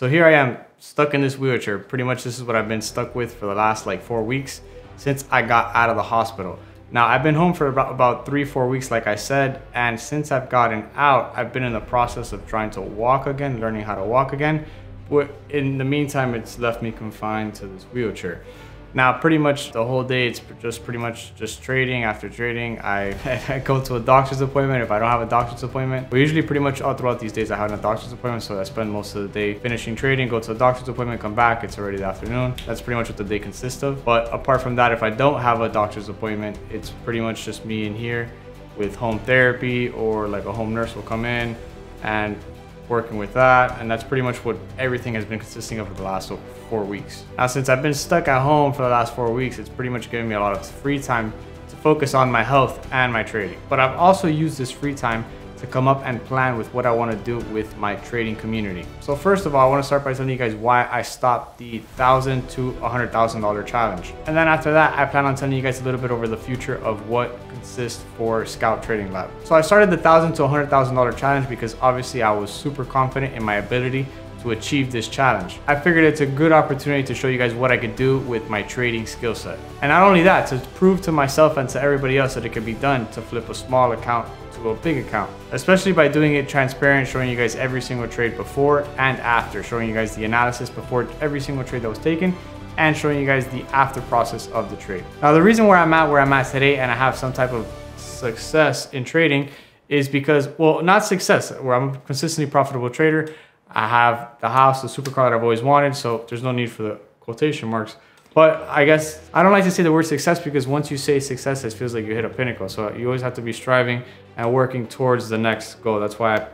So here I am stuck in this wheelchair. Pretty much this is what I've been stuck with for the last like 4 weeks since I got out of the hospital. Now I've been home for about 3-4 weeks, like I said, and since I've gotten out, I've been in the process of trying to walk again, learning how to walk again. But in the meantime, it's left me confined to this wheelchair. Now, pretty much the whole day, it's just pretty much just trading after trading. I go to a doctor's appointment if I don't have a doctor's appointment. But usually pretty much all throughout these days, I have a doctor's appointment. So I spend most of the day finishing trading, go to a doctor's appointment, come back, it's already the afternoon. That's pretty much what the day consists of. But apart from that, if I don't have a doctor's appointment, it's pretty much just me in here with home therapy, or like a home nurse will come in and working with that, and that's pretty much what everything has been consisting of for the last 4 weeks. Now, since I've been stuck at home for the last 4 weeks, it's pretty much giving me a lot of free time to focus on my health and my trading. But I've also used this free time to come up and plan with what I want to do with my trading community. So first of all, I want to start by telling you guys why I stopped the $1,000 to $100,000 challenge. And then after that, I plan on telling you guys a little bit over the future of what consists for Scalp Trading Lab. So I started the $1,000 to $100,000 challenge because obviously I was super confident in my ability to achieve this challenge. I figured it's a good opportunity to show you guys what I could do with my trading skill set. And not only that, to prove to myself and to everybody else that it can be done to flip a small account to a big account, especially by doing it transparent, showing you guys every single trade before and after, showing you guys the analysis before every single trade that was taken, and showing you guys the after process of the trade. Now, the reason where I'm at today and I have some type of success in trading is because, well, not success, where I'm a consistently profitable trader. I have the house, the supercar that I've always wanted, so there's no need for the quotation marks. But I guess I don't like to say the word success, because once you say success, it feels like you hit a pinnacle. So you always have to be striving and working towards the next goal. That's why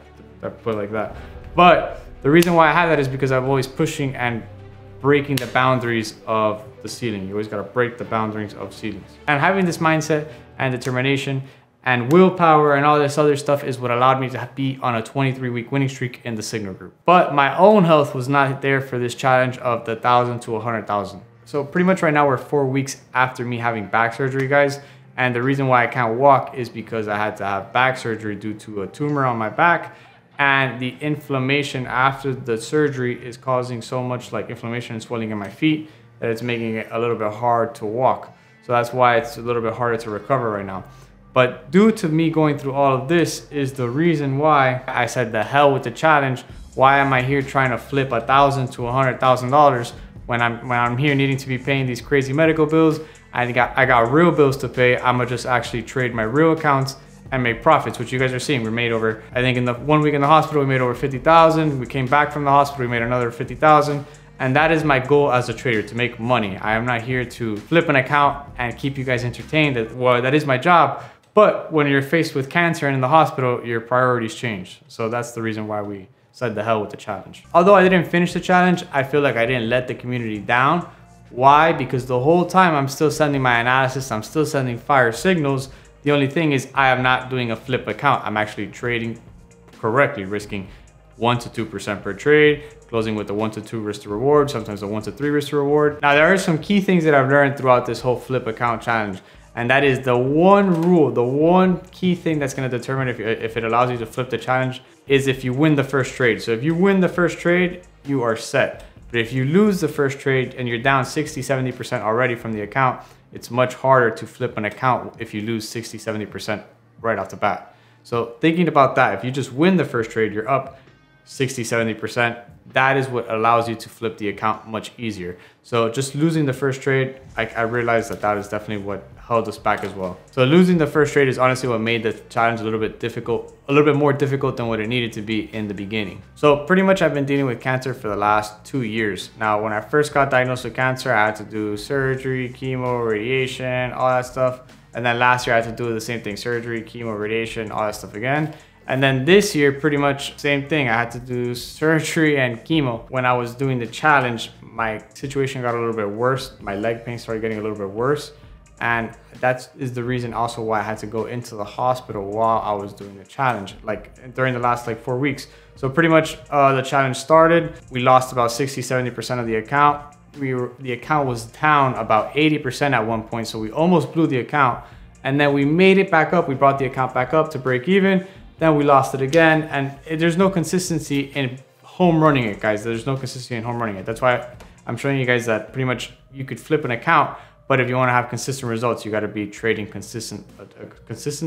I put it like that. But the reason why I have that is because I'm always pushing and breaking the boundaries of the ceiling. You always got to break the boundaries of ceilings. And having this mindset and determination and willpower and all this other stuff is what allowed me to be on a 23-week winning streak in the Signal group. But my own health was not there for this challenge of the $1,000 to $100,000. So pretty much right now we're 4 weeks after me having back surgery, guys. And the reason why I can't walk is because I had to have back surgery due to a tumor on my back. And the inflammation after the surgery is causing so much like inflammation and swelling in my feet that it's making it a little bit hard to walk. So that's why it's a little bit harder to recover right now. But due to me going through all of this is the reason why I said the hell with the challenge. Why am I here trying to flip $1,000 to $100,000 when I'm here needing to be paying these crazy medical bills? I got real bills to pay. I'ma just actually trade my real accounts and make profits, which you guys are seeing. We made over, I think in the 1 week in the hospital, we made over 50,000. We came back from the hospital, we made another 50,000. And that is my goal as a trader, to make money. I am not here to flip an account and keep you guys entertained. Well, that is my job. But when you're faced with cancer and in the hospital, your priorities change. So that's the reason why we said the hell with the challenge. Although I didn't finish the challenge, I feel like I didn't let the community down. Why? Because the whole time I'm still sending my analysis, I'm still sending fire signals. The only thing is I am not doing a flip account. I'm actually trading correctly, risking 1 to 2% per trade, closing with a 1 to 2 risk to reward, sometimes a 1 to 3 risk to reward. Now, there are some key things that I've learned throughout this whole flip account challenge. And that is the one rule, the one key thing that's going to determine if it allows you to flip the challenge is if you win the first trade. So if you win the first trade, you are set. But if you lose the first trade and you're down 60-70% already from the account, it's much harder to flip an account if you lose 60-70% right off the bat. So thinking about that, if you just win the first trade, you're up 60-70%. That is what allows you to flip the account much easier. So just losing the first trade, I realized that is definitely what held us back as well. So losing the first trade is honestly what made the challenge a little bit more difficult than what it needed to be in the beginning. So pretty much I've been dealing with cancer for the last 2 years. Now, when I first got diagnosed with cancer, I had to do surgery, chemo, radiation, all that stuff. And then last year I had to do the same thing, surgery, chemo, radiation, all that stuff again. And then this year, pretty much same thing. I had to do surgery and chemo. When I was doing the challenge, my situation got a little bit worse. My leg pain started getting a little bit worse. And that is the reason also why I had to go into the hospital while I was doing the challenge, like during the last 4 weeks. So pretty much the challenge started. We lost about 60-70% of the account. The account was down about 80% at one point. So we almost blew the account. And then we made it back up. We brought the account back up to break even. Then we lost it again. And there's no consistency in home running it, guys. There's no consistency in home running it. That's why I'm showing you guys that pretty much you could flip an account, but if you want to have consistent results, you got to be trading a consistent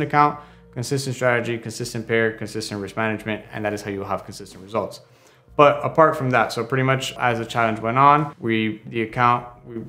account, consistent strategy, consistent pair, consistent risk management, and that is how you will have consistent results. But apart from that, so pretty much as the challenge went on, we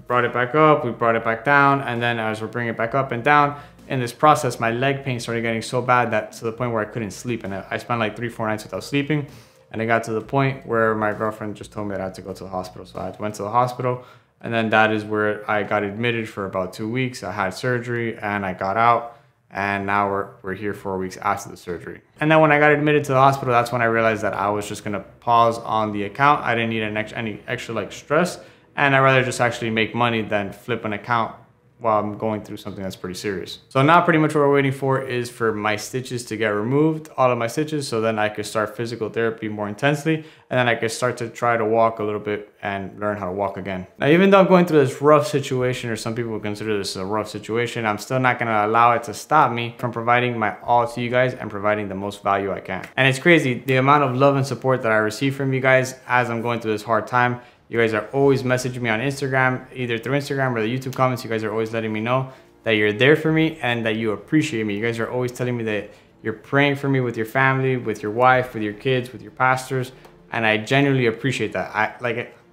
brought it back up, we brought it back down, and then as we're bringing it back up and down, in this process, my leg pain started getting so bad that to the point where I couldn't sleep. And I spent like 3-4 nights without sleeping. And it got to the point where my girlfriend just told me that I had to go to the hospital. So I went to the hospital, and then that is where I got admitted for about 2 weeks. I had surgery and I got out, and now we're here 4 weeks after the surgery. And then when I got admitted to the hospital, that's when I realized that I was just gonna pause on the account. I didn't need any extra like stress, and I'd rather just actually make money than flip an account while I'm going through something that's pretty serious. So now pretty much what we're waiting for is for my stitches to get removed, all of my stitches, so then I could start physical therapy more intensely, and then I could start to try to walk a little bit and learn how to walk again. Now, even though I'm going through this rough situation, or some people would consider this a rough situation, I'm still not gonna allow it to stop me from providing my all to you guys and providing the most value I can. And it's crazy, the amount of love and support that I receive from you guys as I'm going through this hard time. You guys are always messaging me on Instagram, either through Instagram or the YouTube comments. You guys are always letting me know that you're there for me and that you appreciate me. You guys are always telling me that you're praying for me with your family, with your wife, with your kids, with your pastors. And I genuinely appreciate that.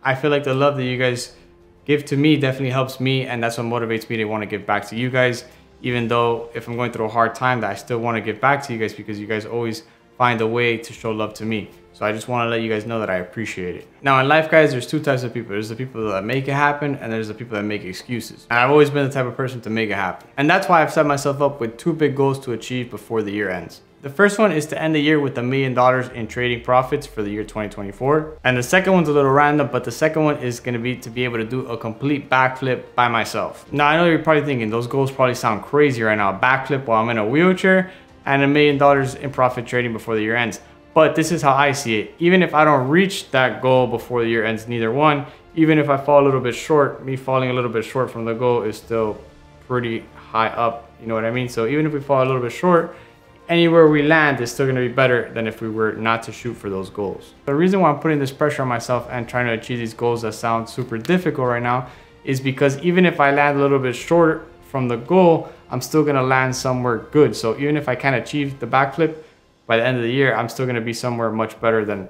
I feel like the love that you guys give to me definitely helps me. And that's what motivates me to want to give back to you guys. Even though if I'm going through a hard time, that I still want to give back to you guys because you guys always find a way to show love to me. So I just want to let you guys know that I appreciate it. Now in life, guys, there's two types of people. There's the people that make it happen, and there's the people that make excuses. And I've always been the type of person to make it happen. And that's why I've set myself up with 2 big goals to achieve before the year ends. The first one is to end the year with $1 million in trading profits for the year 2024. And the second one's a little random, but the second one is going to be to be able to do a complete backflip by myself. Now I know you're probably thinking those goals probably sound crazy right now. Backflip while I'm in a wheelchair and $1 million in profit trading before the year ends. But this is how I see it. Even if I don't reach that goal before the year ends, neither one, even if I fall a little bit short, me falling a little bit short from the goal is still pretty high up. You know what I mean? So even if we fall a little bit short, anywhere we land is still gonna be better than if we were not to shoot for those goals. The reason why I'm putting this pressure on myself and trying to achieve these goals that sound super difficult right now is because even if I land a little bit short from the goal, I'm still gonna land somewhere good. So even if I can't achieve the backflip, by the end of the year, I'm still gonna be somewhere much better than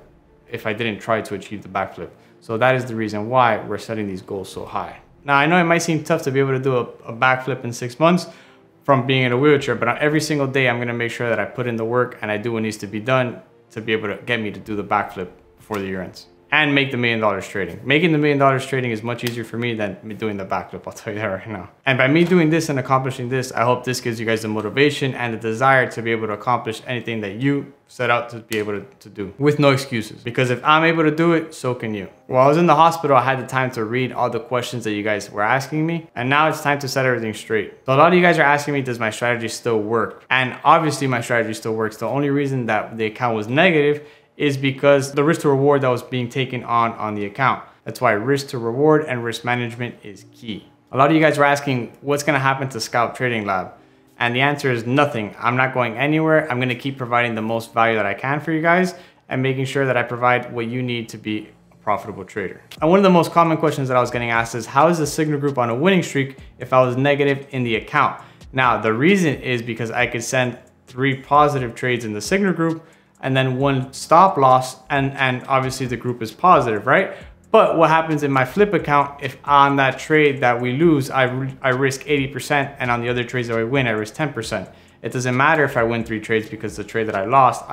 if I didn't try to achieve the backflip. So that is the reason why we're setting these goals so high. Now, I know it might seem tough to be able to do a backflip in 6 months from being in a wheelchair, but every single day I'm gonna make sure that I put in the work and I do what needs to be done to be able to get me to do the backflip before the year ends. And make the $1 million trading. Making the $1 million trading is much easier for me than me doing the backflip, I'll tell you that right now. And by me doing this and accomplishing this, I hope this gives you guys the motivation and the desire to be able to accomplish anything that you set out to be able to do with no excuses. Because if I'm able to do it, so can you. While I was in the hospital, I had the time to read all the questions that you guys were asking me. And now it's time to set everything straight. So a lot of you guys are asking me, does my strategy still work? And obviously my strategy still works. The only reason that the account was negative is because the risk to reward that was being taken on the account. That's why risk to reward and risk management is key. A lot of you guys were asking what's gonna happen to Scalp Trading Lab? And the answer is nothing. I'm not going anywhere. I'm gonna keep providing the most value that I can for you guys and making sure that I provide what you need to be a profitable trader. And one of the most common questions that I was getting asked is, how is the signal group on a winning streak if I was negative in the account? Now, the reason is because I could send 3 positive trades in the signal group and then 1 stop loss, and obviously the group is positive, right? But what happens in my flip account, if on that trade that we lose, I risk 80%, and on the other trades that I win, I risk 10%. It doesn't matter if I win 3 trades because the trade that I lost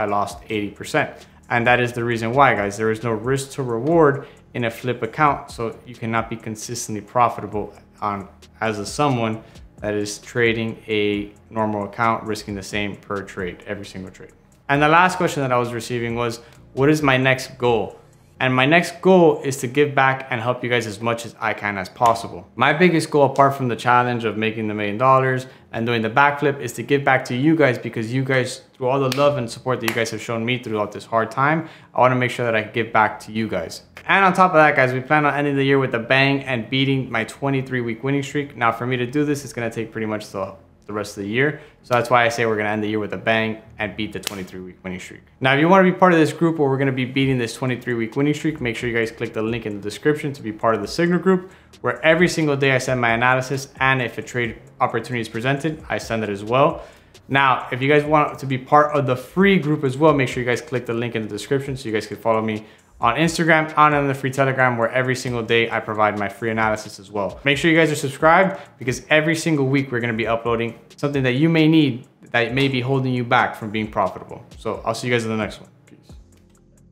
80%. And that is the reason why, guys. There is no risk to reward in a flip account, so you cannot be consistently profitable as someone that is trading a normal account, risking the same per trade, every single trade. And the last question that I was receiving was, what is my next goal? And my next goal is to give back and help you guys as much as I can as possible. My biggest goal, apart from the challenge of making the $1 million and doing the backflip, is to give back to you guys, because you guys, through all the love and support that you guys have shown me throughout this hard time, I want to make sure that I can give back to you guys. And on top of that, guys, we plan on ending the year with a bang and beating my 23-week winning streak. Now, for me to do this, it's going to take pretty much the the rest of the year. So that's why I say we're going to end the year with a bang and beat the 23-week winning streak. Now, if you want to be part of this group where we're going to be beating this 23-week winning streak, make sure you guys click the link in the description to be part of the Signal group, where every single day I send my analysis, and if a trade opportunity is presented, I send it as well. Now, if you guys want to be part of the free group as well, make sure you guys click the link in the description so you guys can follow me on Instagram and on the free Telegram, where every single day I provide my free analysis as well. Make sure you guys are subscribed, because every single week we're going to be uploading something that you may need that may be holding you back from being profitable. So I'll see you guys in the next one.